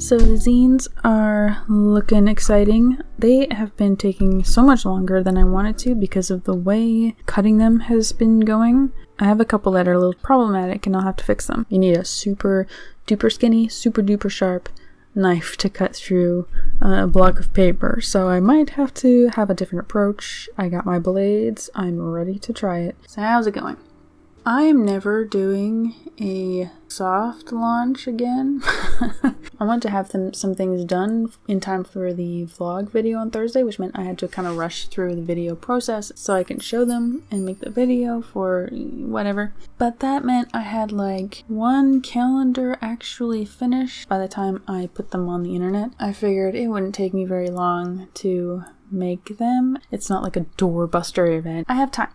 So the zines are looking exciting. They have been taking so much longer than I wanted to because of the way cutting them has been going. I have a couple that are a little problematic and I'll have to fix them. You need a super duper skinny, super duper sharp knife to cut through a block of paper. So I might have to have a different approach. I got my blades. I'm ready to try it. So how's it going? I'm never doing a soft launch again. I want to have some things done in time for the vlog video on Thursday, which meant I had to kind of rush through the video process so I can show them and make the video for whatever. But that meant I had like one calendar actually finished by the time I put them on the internet. I figured it wouldn't take me very long to make them. It's not like a doorbuster event. I have time.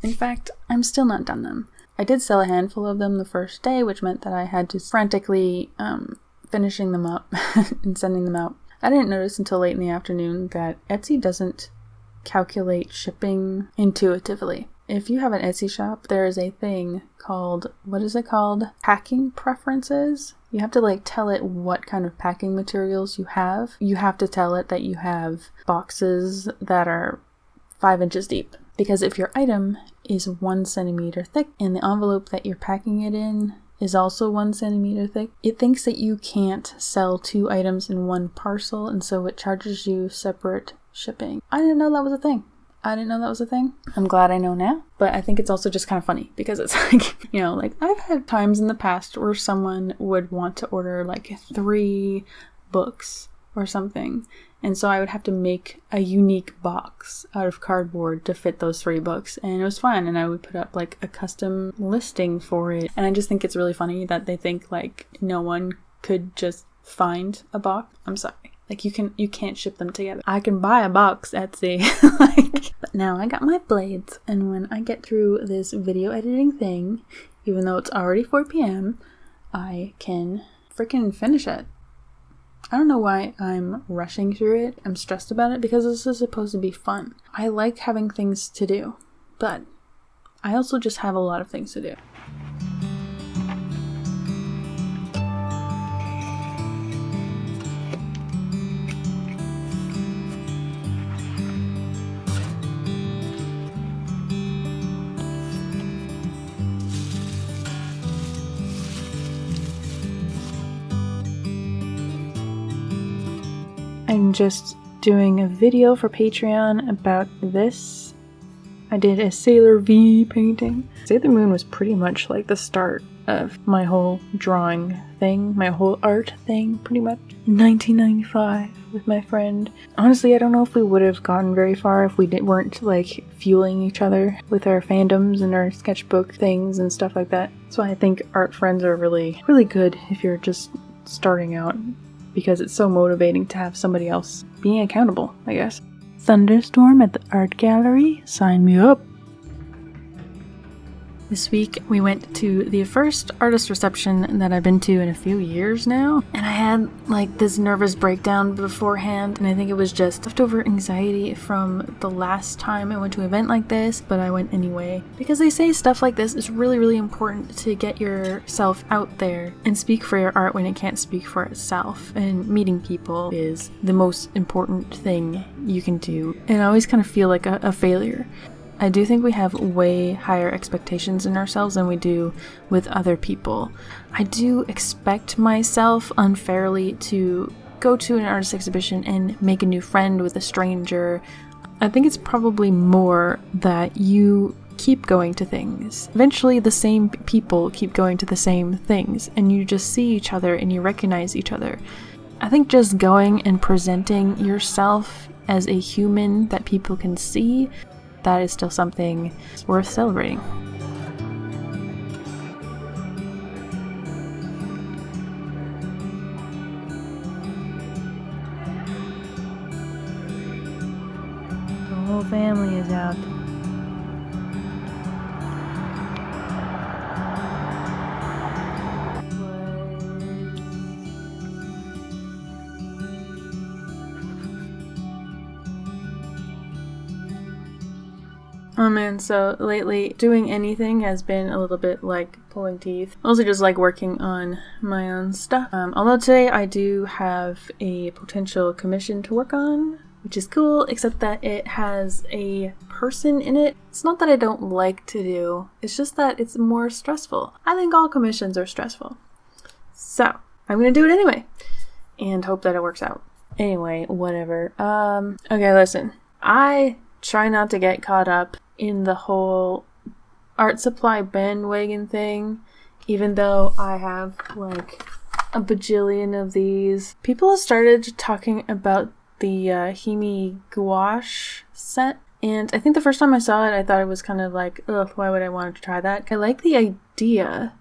In fact, I'm still not done them. I did sell a handful of them the first day, which meant that I had to frantically finishing them up and sending them out. I didn't notice until late in the afternoon that Etsy doesn't calculate shipping intuitively. If you have an Etsy shop, there is a thing called, what is it called? Packing preferences. You have to like tell it what kind of packing materials you have. You have to tell it that you have boxes that are 5 inches deep. Because if your item is 1 centimeter thick and the envelope that you're packing it in is also 1 centimeter thick, it thinks that you can't sell 2 items in one parcel, and so it charges you separate shipping. I didn't know that was a thing. I'm glad I know now, but I think it's also just kind of funny because it's like, you know, like I've had times in the past where someone would want to order like 3 books or something. And so I would have to make a unique box out of cardboard to fit those 3 books. And it was fun. And I would put up like a custom listing for it. And I just think it's really funny that they think like no one could just find a box. I'm sorry. Like you can't ship them together. I can buy a box at Etsy. But now I got my blades. And when I get through this video editing thing, even though it's already 4 p.m., I can freaking finish it. I don't know why I'm rushing through it. I'm stressed about it because this is supposed to be fun. I like having things to do, but I also just have a lot of things to do. I'm just doing a video for Patreon about this. I did a Sailor V painting. Sailor Moon was pretty much like the start of my whole drawing thing, my whole art thing, pretty much. 1995 with my friend. Honestly, I don't know if we would have gotten very far if we weren't like fueling each other with our fandoms and our sketchbook things and stuff like that. That's why I think art friends are really, really good if you're just starting out, because it's so motivating to have somebody else being accountable, I guess. Thunderstorm at the art gallery, sign me up. This week we went to the first artist reception that I've been to in a few years now, and I had like this nervous breakdown beforehand, and I think it was just leftover anxiety from the last time I went to an event like this, but I went anyway. Because they say stuff like this is really, really important to get yourself out there and speak for your art when it can't speak for itself, and meeting people is the most important thing you can do. And I always kind of feel like a failure. I do think we have way higher expectations in ourselves than we do with other people. I do expect myself unfairly to go to an artist exhibition and make a new friend with a stranger. I think it's probably more that you keep going to things. Eventually the same people keep going to the same things, and you just see each other and you recognize each other. I think just going and presenting yourself as a human that people can see, that is still something worth celebrating. The whole family is out. Oh man, so lately doing anything has been a little bit like pulling teeth. Mostly just like working on my own stuff. Although today I do have a potential commission to work on, which is cool, except that it has a person in it. It's not that I don't like to do, it's just that it's more stressful. I think all commissions are stressful. So, I'm gonna do it anyway, and hope that it works out. Anyway, whatever. Okay, listen. I try not to get caught up in the whole art supply bandwagon thing, even though I have like a bajillion of these. People have started talking about the Himi gouache set, and I think the first time I saw it I thought it was kind of like, ugh, why would I want to try that? I like the idea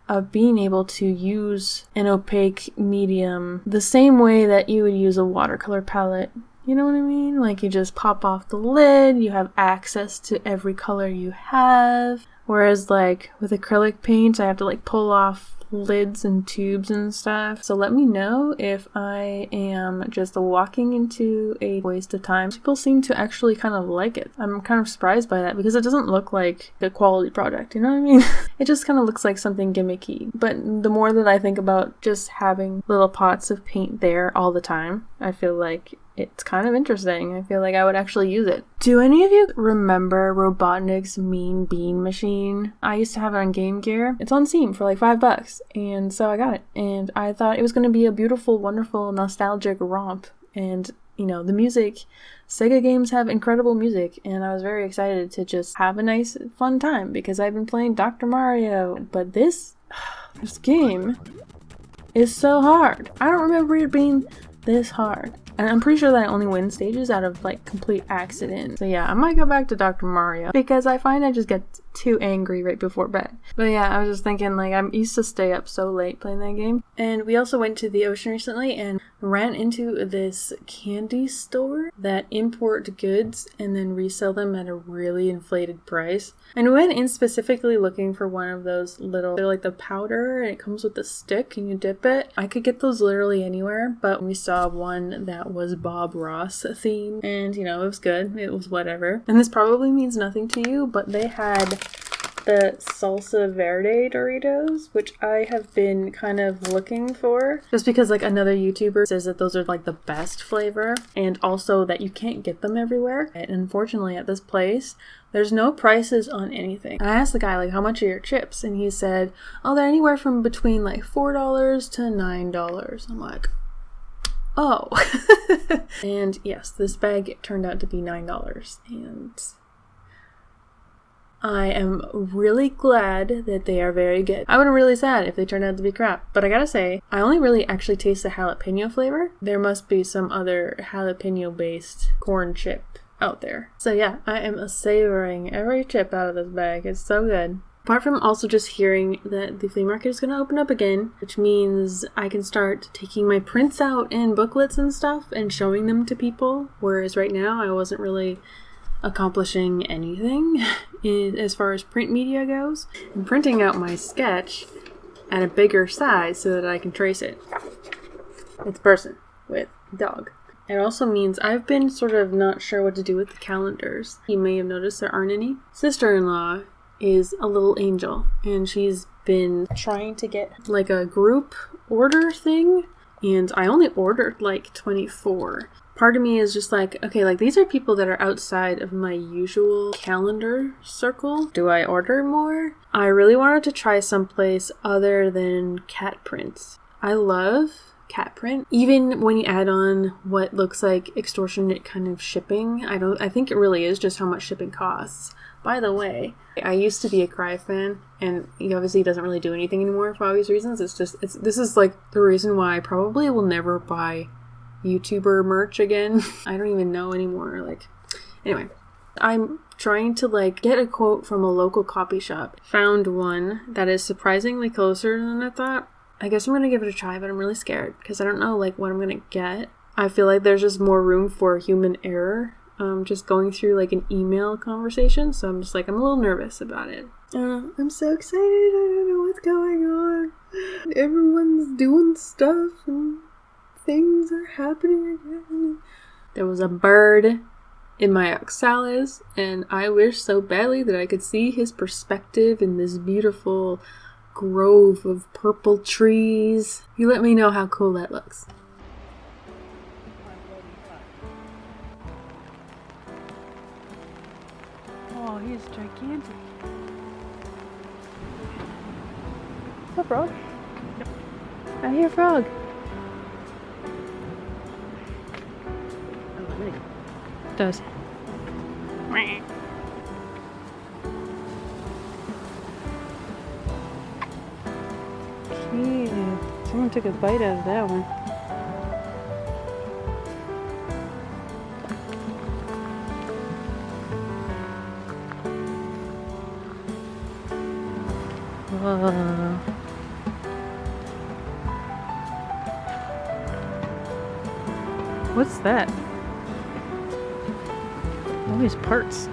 of being able to use an opaque medium the same way that you would use a watercolor palette. You know what I mean? Like, you just pop off the lid, you have access to every color you have. Whereas, like, with acrylic paint, I have to, like, pull off lids and tubes and stuff. So let me know if I am just walking into a waste of time. People seem to actually kind of like it. I'm kind of surprised by that because it doesn't look like a quality product, you know what I mean? It just kind of looks like something gimmicky. But the more that I think about just having little pots of paint there all the time, I feel like it's kind of interesting. I feel like I would actually use it. Do any of you remember Robotnik's Mean Bean Machine? I used to have it on Game Gear. It's on Steam for like $5, and so I got it. And I thought it was going to be a beautiful, wonderful, nostalgic romp. And, you know, the music, Sega games have incredible music, and I was very excited to just have a nice, fun time because I've been playing Dr. Mario. But this game is so hard. I don't remember it being this hard. And I'm pretty sure that I only win stages out of like complete accident. So yeah, I might go back to Dr. Mario because I find I just get too angry right before bed. But yeah, I was just thinking, like, I used to stay up so late playing that game. And we also went to the ocean recently and ran into this candy store that import goods and then resell them at a really inflated price. And we went in specifically looking for one of those little, they're like the powder and it comes with a stick and you dip it. I could get those literally anywhere, but we saw one that was Bob Ross themed, and you know, it was good. It was whatever. And this probably means nothing to you, but they had the Salsa Verde Doritos, which I have been kind of looking for just because like another YouTuber says that those are like the best flavor, and also that you can't get them everywhere. And unfortunately at this place there's no prices on anything. And I asked the guy, like, how much are your chips? And he said, oh, they're anywhere from between like $4 to $9. I'm like, oh. And yes, this bag turned out to be $9, and I am really glad that they are very good. I would have been really sad if they turned out to be crap, but I gotta say, I only really actually taste the jalapeno flavor. There must be some other jalapeno based corn chip out there. So yeah, I am savoring every chip out of this bag. It's so good. Apart from also just hearing that the flea market is going to open up again, which means I can start taking my prints out and booklets and stuff and showing them to people, whereas right now I wasn't really accomplishing anything as far as print media goes. I'm printing out my sketch at a bigger size so that I can trace it. It's person with dog. It also means I've been sort of not sure what to do with the calendars. You may have noticed there aren't any. Sister-in-law is a little angel, and she's been trying to get like a group order thing, and I only ordered like 24. Part of me is just like, okay, like these are people that are outside of my usual calendar circle. Do I order more? I really wanted to try someplace other than cat prints. I love cat print. Even when you add on what looks like extortionate kind of shipping, I think it really is just how much shipping costs. By the way, I used to be a Cry fan, and he obviously doesn't really do anything anymore for obvious reasons. This is like the reason why I probably will never buy YouTuber merch again. I don't even know anymore. Like, anyway, I'm trying to like get a quote from a local copy shop. Found one that is surprisingly closer than I thought. I guess I'm gonna give it a try, but I'm really scared because I don't know like what I'm gonna get. I feel like there's just more room for human error. Just going through like an email conversation, so I'm a little nervous about it. I'm so excited. I don't know what's going on. Everyone's doing stuff and things are happening again. There was a bird in my oxalis, and I wish so badly that I could see his perspective in this beautiful grove of purple trees. You let me know how cool that looks. Oh, he is gigantic. What's up, frog? I hear frog. Does. Cute. Someone took a bite out of that one. Whoa. What's that? All these parts.